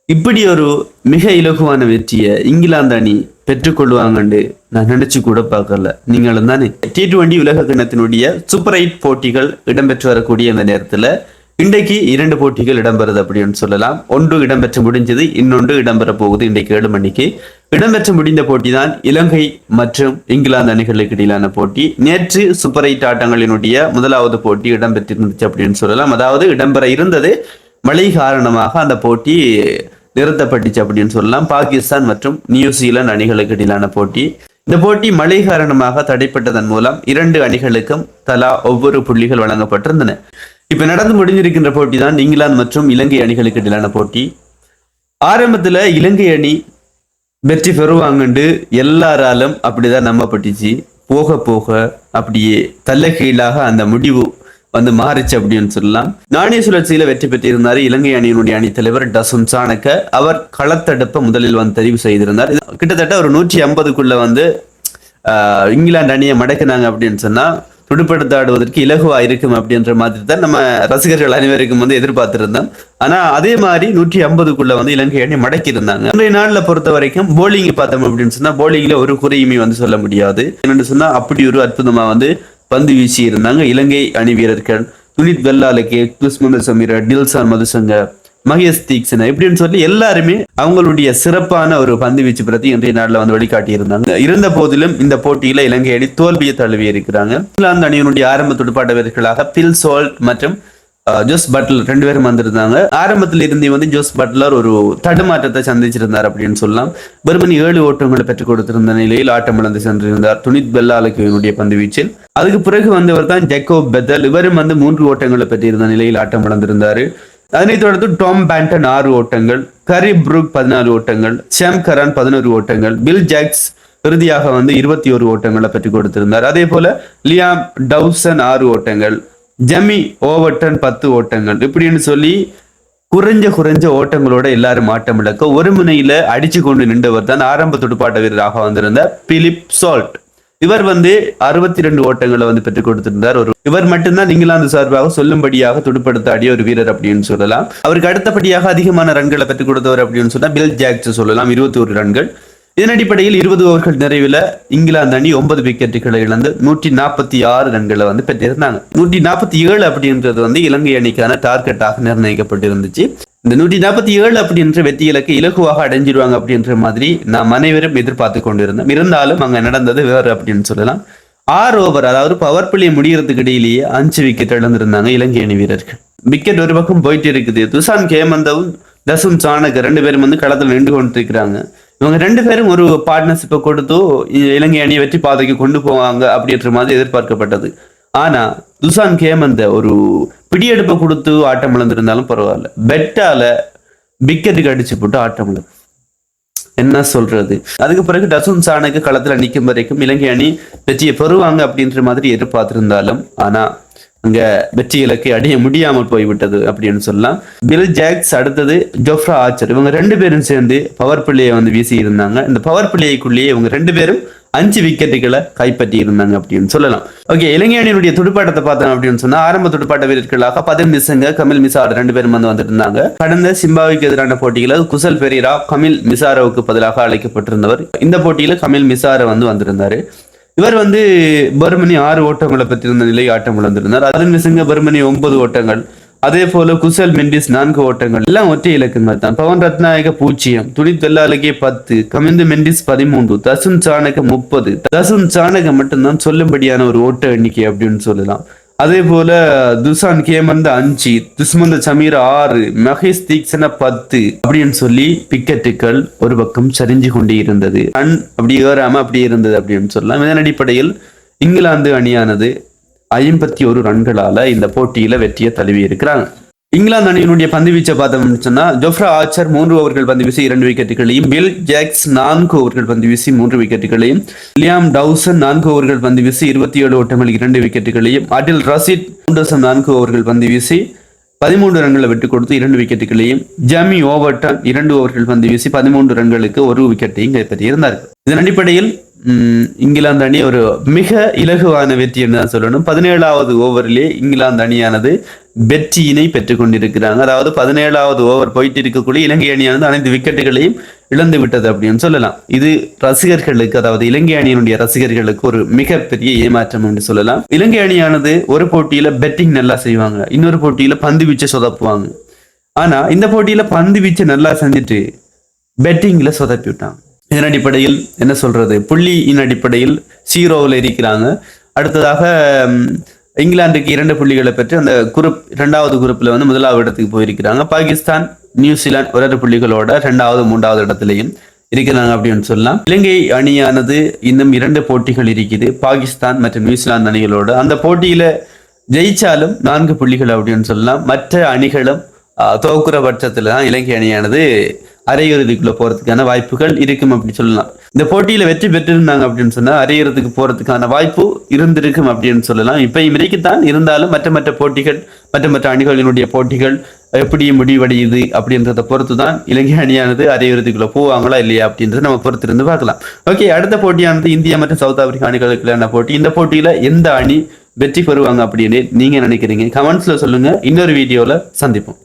இப்படி ஒரு மிக இலகுவான வெற்றியை இங்கிலாந்து அணி பெற்றுக்கொள்வாங்கன்னு நான் நினைச்சு கூட பார்க்கல. நீங்களும் தானே. T20 உலக கிண்ணத்தினுடைய சூப்பர் 8 போட்டிகள் இடம்பெற்று வரக்கூடிய இந்த நேரத்துல இன்றைக்கு 2 போட்டிகள் இடம்பெறுது அப்படின்னு சொல்லலாம். ஒன்று இடம்பெற்று முடிஞ்சது, இன்னொன்று இடம்பெற போகுது. இன்றைக்கு 7 மணிக்கு இடம்பெற்று முடிந்த போட்டி தான் இலங்கை மற்றும் இங்கிலாந்து அணிகளுக்கு இடையிலான போட்டி. நேற்று சூப்பர் 8 ஆட்டங்களினுடைய முதலாவது போட்டி இடம்பெற்றிருந்துச்சு அப்படின்னு சொல்லலாம். அதாவது இடம்பெற இருந்தது, மழை காரணமாக அந்த போட்டி நிறுத்தப்பட்டுச்சு அப்படின்னு சொல்லலாம். பாகிஸ்தான் மற்றும் நியூசிலாந்து அணிகளுக்கு இடையிலான போட்டி. இந்த போட்டி மழை காரணமாக தடைப்பட்டதன் மூலம் 2 அணிகளுக்கும் தலா ஒவ்வொரு புள்ளிகள் வழங்கப்பட்டிருந்தன. இப்ப நடந்து முடிஞ்சிருக்கின்ற போட்டி தான் இங்கிலாந்து மற்றும் இலங்கை அணிகளுக்கு இடையிலான போட்டி. ஆரம்பத்துல இலங்கை அணி வெற்றி பெறுவாங்கண்டு எல்லாராலும் அப்படிதான் நம்பப்பட்டுச்சு. போக போக அப்படியே தள்ளக்கீழாக அந்த முடிவு வந்து மாறிச்சு அப்படின்னு சொல்லலாம். நாணய சுழற்சியில வெற்றி பெற்றிருந்தார் இலங்கை அணியினுடைய அணி தலைவர் டசுன் சாணக்க. அவர் களத்தடுப்ப முதலில் வந்து தெரிவு செய்திருந்தார். கிட்டத்தட்ட ஒரு 150க்குள்ள வந்து இங்கிலாந்து அணியை மடக்குனாங்க அப்படின்னு சொன்னா துடுப்படுத்த ஆடுவதற்கு இலகுவா இருக்கும் அப்படின்ற மாதிரி தான் நம்ம ரசிகர்கள் அனைவருக்கும் வந்து எதிர்பார்த்திருந்தோம். ஆனா அதே மாதிரி 150க்குள்ள வந்து இலங்கை அணி மடக்கி இருந்தாங்க. இன்றைய நாள்ல பொறுத்த வரைக்கும் போலிங் பார்த்தோம் அப்படின்னு சொன்னா போலிங்ல ஒரு குறையுமே வந்து சொல்ல முடியாது. என்னன்னு சொன்னா அப்படி ஒரு அற்புதமா வந்து பந்து வீசி இருந்தாங்க இலங்கை அணி வீரர்கள். துனித் வெல்லாலக்கே, துஸ்மந்த சமீர, டில்சான் மதுசங்க, மகேஷ் தீக்ஷன இப்படின்னு சொல்லி எல்லாருமே அவங்களுடைய சிறப்பான ஒரு பந்து வீச்சு பிரதி இன்றைய நாளில் வந்து வெளிக்காட்டி இருந்தாங்க. இருந்த போதிலும் இந்த போட்டியில இலங்கை அணி தோல்வியை தழுவி இருக்கிறாங்க. இங்கிலாந்து அணியினுடைய ஆரம்ப துடுப்பாட்ட வீரர்களாக பில் சோல்ட் மற்றும் ஜோஸ் பட்லர் 2 பேரும் வந்திருந்தாங்க. ஆரம்பத்தில் இருந்து வந்து ஜோஸ் பட்லர் ஒரு தடுமாற்றத்தை சந்திச்சிருந்தார் அப்படின்னு சொல்லலாம். வெறுமனே 7 ஓட்டங்களை பெற்றுக் கொடுத்திருந்த நிலையில் ஆட்டம் இழந்து சென்றிருந்தார் துனித் பெல்லாலக்கினுடைய பந்து வீச்சில். அதுக்கு பிறகு வந்தவர் தான் ஜெக்கோப் பெத்தல். இவரும் வந்து 3 ஓட்டங்களை பெற்றிருந்த நிலையில் ஆட்டம் இழந்திருந்தாரு. அதனைத் தொடர்ந்து டாம் பேண்டன் 6 ஓட்டங்கள், கரி புரூக் 14 ஓட்டங்கள், ஷாம் கரான் 11 ஓட்டங்கள், பில் ஜாக்ஸ் இறுதியாக வந்து 21 ஓட்டங்களை பெற்றுக் கொடுத்திருந்தார். அதே போல லியாம் டவுசன் 6 ஓட்டங்கள், ஜெமி ஓவர்டன் 10 ஓட்டங்கள் இப்படின்னு சொல்லி குறைஞ்ச ஓட்டங்களோட எல்லாரும் ஆட்டம் இழக்க ஒரு முனையில அடிச்சு கொண்டு நின்றவர் தான் ஆரம்ப துடுப்பாட்ட வீரராக வந்திருந்த பிலிப் சால்ட். இவர் வந்து 62 ஓட்டங்களை வந்து பெற்றுக் கொடுத்திருந்தார். இவர் மட்டும்தான் இங்கிலாந்து சார்பாக சொல்லும்படியாக துடுப்படுத்த ஆடிய ஒரு வீரர் அப்படின்னு சொல்லலாம். அவருக்கு அடுத்தபடியாக அதிகமான ரன்களை பெற்றுக் கொடுத்தவர் அப்படின்னு சொன்னா பில் ஜாக்ஸ் சொல்லலாம், 21 ரன்கள். இதன் அடிப்படையில் 20 ஓவர்கள் நிறைவில் இங்கிலாந்து அணி 9 விக்கெட்டுகளை இழந்து 146 ரன்களை வந்து பெற்றிருந்தாங்க. 147 அப்படின்றது வந்து இலங்கை அணிக்கான டார்கெட்டாக நிர்ணயிக்கப்பட்டிருந்துச்சு. இந்த 147 அப்படின்ற வெற்றி இலக்கு இலகுவாக அடைஞ்சிருவாங்க அப்படின்ற மாதிரி நாம் அனைவரும் எதிர்பார்த்து கொண்டிருந்தோம். இருந்தாலும் அங்க நடந்தது வேறு அப்படின்னு சொல்லலாம். 6 ஓவர், அதாவது பவர் பிளே முடிகிறதுக்கு இடையிலேயே 5 விக்கெட் இழந்திருந்தாங்க இலங்கை அணி வீரர்கள். விக்கெட் ஒரு பக்கம் போயிட்டு இருக்குது. துஷான் கேமந்தவும் தசுன் சாணக்க 2 பேரும் வந்து களத்தில் நின்று கொண்டு இருக்கிறாங்க. இவங்க 2 பேரும் ஒரு பார்ட்னர்ஷிப்பை கொடுத்து இலங்கை அணியை வெற்றி பாதைக்கு கொண்டு போவாங்க அப்படின்ற மாதிரி எதிர்பார்க்கப்பட்டது. ஆனா துஷான் கேமந்த ஒரு பிடியெடுப்பை கொடுத்து ஆட்டம் இழந்திருந்தாலும் பரவாயில்ல, பெட்டால விக்கெட்டுக்கு அடிச்சு போட்டு ஆட்டம் இழந்து என்ன சொல்றது. அதுக்கு பிறகு டசுன் சாணக்கு களத்துல நிற்கும் வரைக்கும் இலங்கை அணி வெற்றியை பெறுவாங்க அப்படின்ற மாதிரி எதிர்பார்த்திருந்தாலும் ஆனா அங்க வெற்றி இலக்கை அடைய முடியாமல் போய்விட்டது அப்படின்னு சொல்லலாம். பில் ஜாக்ஸ், அடுத்தது ஜோஃப்ரா ஆர்ச்சர், இவங்க 2 பேரும் சேர்ந்து பவர் பிள்ளையை வந்து வீசி இருந்தாங்க. இந்த பவர் பிள்ளைக்குள்ளேயே இவங்க 2 பேரும் 5 விக்கெட்டுகளை கைப்பற்றி இருந்தாங்க அப்படின்னு சொல்லலாம். ஓகே, இலங்கை அணியினுடைய துடுப்பாட்டத்தை பார்த்தோம் அப்படின்னு சொன்னா ஆரம்ப துடுப்பாட்ட வீரர்களாக பதம் மிசங்க, கமில் மிசார் 2 பேரும் வந்து வந்துருந்தாங்க. கடந்த சிம்பாவுக்கு எதிரான போட்டியில குசல் பெரீரா கமில் மிசாரோவுக்கு பதிலாக அழைக்கப்பட்டிருந்தவர். இந்த போட்டியில கமில் மிசாரை வந்து வந்திருந்தாரு. இவர் வந்து பர்மனி 6 ஓட்டங்களை பெற்றிருந்த நிலை ஆட்டம் இழந்திருந்தார். அதன் மிசங்க பர்மனி 9 ஓட்டங்கள், அதே போல குசல் மெண்டிஸ் 4 ஓட்டங்கள், எல்லாம் ஒற்றை இலக்கங்கள் தான். பவன் ரத்நாயக 0, துனித் வெல்லாலக்கே 10, கமிந்து மெண்டிஸ் 13, தசுன் சாணக்க 30. தசுன் சாணக்க மட்டும்தான் சொல்லும்படியான ஒரு ஓட்ட எண்ணிக்கை அப்படின்னு சொல்லலாம். அதே போல துஷான் கேமந்த 5, துஸ்மந்த சமீர 6, மகேஷ் தீக்ஷன 10 அப்படின்னு சொல்லி விக்கெட்டுகள் ஒரு பக்கம் சரிஞ்சு கொண்டே இருந்தது. அப்படி ஏறாம அப்படி இருந்தது அப்படின்னு சொல்லலாம். இதன் அடிப்படையில் இங்கிலாந்து அணியானது 51 ரன்களால இந்த போட்டியில வெற்றியை தழுவி இருக்கிறாங்க. இங்கிலாந்து அணியினுடைய பந்து வீச்சை பார்த்தோம்னு சொன்னா ஜோஃப்ரா ஆர்ச்சர் 3 ஓவர்கள் பந்து வீசி 2 விக்கெட்டுகளையும், பில் ஜாக்ஸ் 4 ஓவர்கள் பந்து வீசி 3 விக்கெட்டுகளையும், லியாம் டவுசன் 4 ஓவர்கள் பந்து வீசி 27 ஓட்டங்களுக்கு 2 விக்கெட்டுகளையும், அடில் ரஷீத் 4 ஓவர்கள் பந்து வீசி 13 ரன்களை விட்டுக் கொடுத்து 2 விக்கெட்டுகளையும், ஜெமி ஓவர்டன் 2 ஓவர்கள் பந்து வீசி 13 ரன்களுக்கு 1 விக்கெட்டையும் கைப்பற்றி இருந்தார்கள். இதன் அடிப்படையில் இங்கிலாந்து அணி ஒரு மிக இலகுவான வெற்றி என்று தான் சொல்லணும். 17வது ஓவரிலே இங்கிலாந்து அணியானது வெற்றியினை பெற்றுக் கொண்டிருக்கிறாங்க. அதாவது 17வது ஓவர் போயிட்டு இருக்கக்கூடிய இலங்கை அணியானது அனைத்து விக்கெட்டுகளையும் இழந்து விட்டது அப்படின்னு சொல்லலாம். இது ரசிகர்களுக்கு, அதாவது இலங்கை அணியினுடைய ரசிகர்களுக்கு ஒரு மிகப்பெரிய ஏமாற்றம் என்று சொல்லலாம். இலங்கை அணியானது ஒரு போட்டியில பெட்டிங் நல்லா செய்வாங்க, இன்னொரு போட்டியில பந்து வீச்சை சொதப்புவாங்க. ஆனா இந்த போட்டியில பந்து வீச்சை நல்லா செஞ்சுட்டு பெட்டிங்ல சொதப்பி விட்டாங்க. இதன் அடிப்படையில் என்ன சொல்றது, புள்ளியின் அடிப்படையில் 0வில் இருக்கிறாங்க. அடுத்ததாக இங்கிலாந்துக்கு 2 புள்ளிகளை பெற்று அந்த குரூப் 2வது குரூப்ல வந்து 1வது இடத்துக்கு போயிருக்கிறாங்க. பாகிஸ்தான், நியூசிலாந்து 1 புள்ளிகளோட 2வது 3வது இடத்திலையும் இருக்கிறாங்க அப்படின்னு சொல்லலாம். இலங்கை அணியானது இன்னும் 2 போட்டிகள் இருக்குது பாகிஸ்தான் மற்றும் நியூசிலாந்து அணிகளோட. அந்த போட்டியில ஜெயிச்சாலும் 4 புள்ளிகள் அப்படின்னு சொல்லலாம். மற்ற அணிகளும் தோக்குற பட்சத்துல தான் இலங்கை அணியானது அரையிறுதிக்குள்ள போறதுக்கான வாய்ப்புகள் இருக்கும் அப்படின்னு சொல்லலாம். இந்த போட்டியில வெற்றி பெற்றிருந்தாங்க அப்படின்னு சொன்னா அரையிறுதிக்கு போறதுக்கான வாய்ப்பு இருந்திருக்கும் அப்படின்னு சொல்லலாம். இப்பயும் இருக்குத்தான், இருந்தாலும் மற்ற போட்டிகள், மற்ற அணிகளினுடைய போட்டிகள் எப்படி முடிவடையுது அப்படின்றத பொறுத்து தான் இலங்கை அணியானது அரையிறுதிக்குள்ள போவாங்களா இல்லையா அப்படின்றத நம்ம பொறுத்திருந்து பார்க்கலாம். ஓகே, அடுத்த போட்டியானது இந்தியா மற்றும் சவுத் ஆப்பிரிக்கா அணிகளுக்குள்ளான போட்டி. இந்த போட்டியில எந்த அணி வெற்றி பெறுவாங்க அப்படின்னு நீங்க நினைக்கிறீங்க? கமெண்ட்ஸ்ல சொல்லுங்க. இன்னொரு வீடியோல சந்திப்போம்.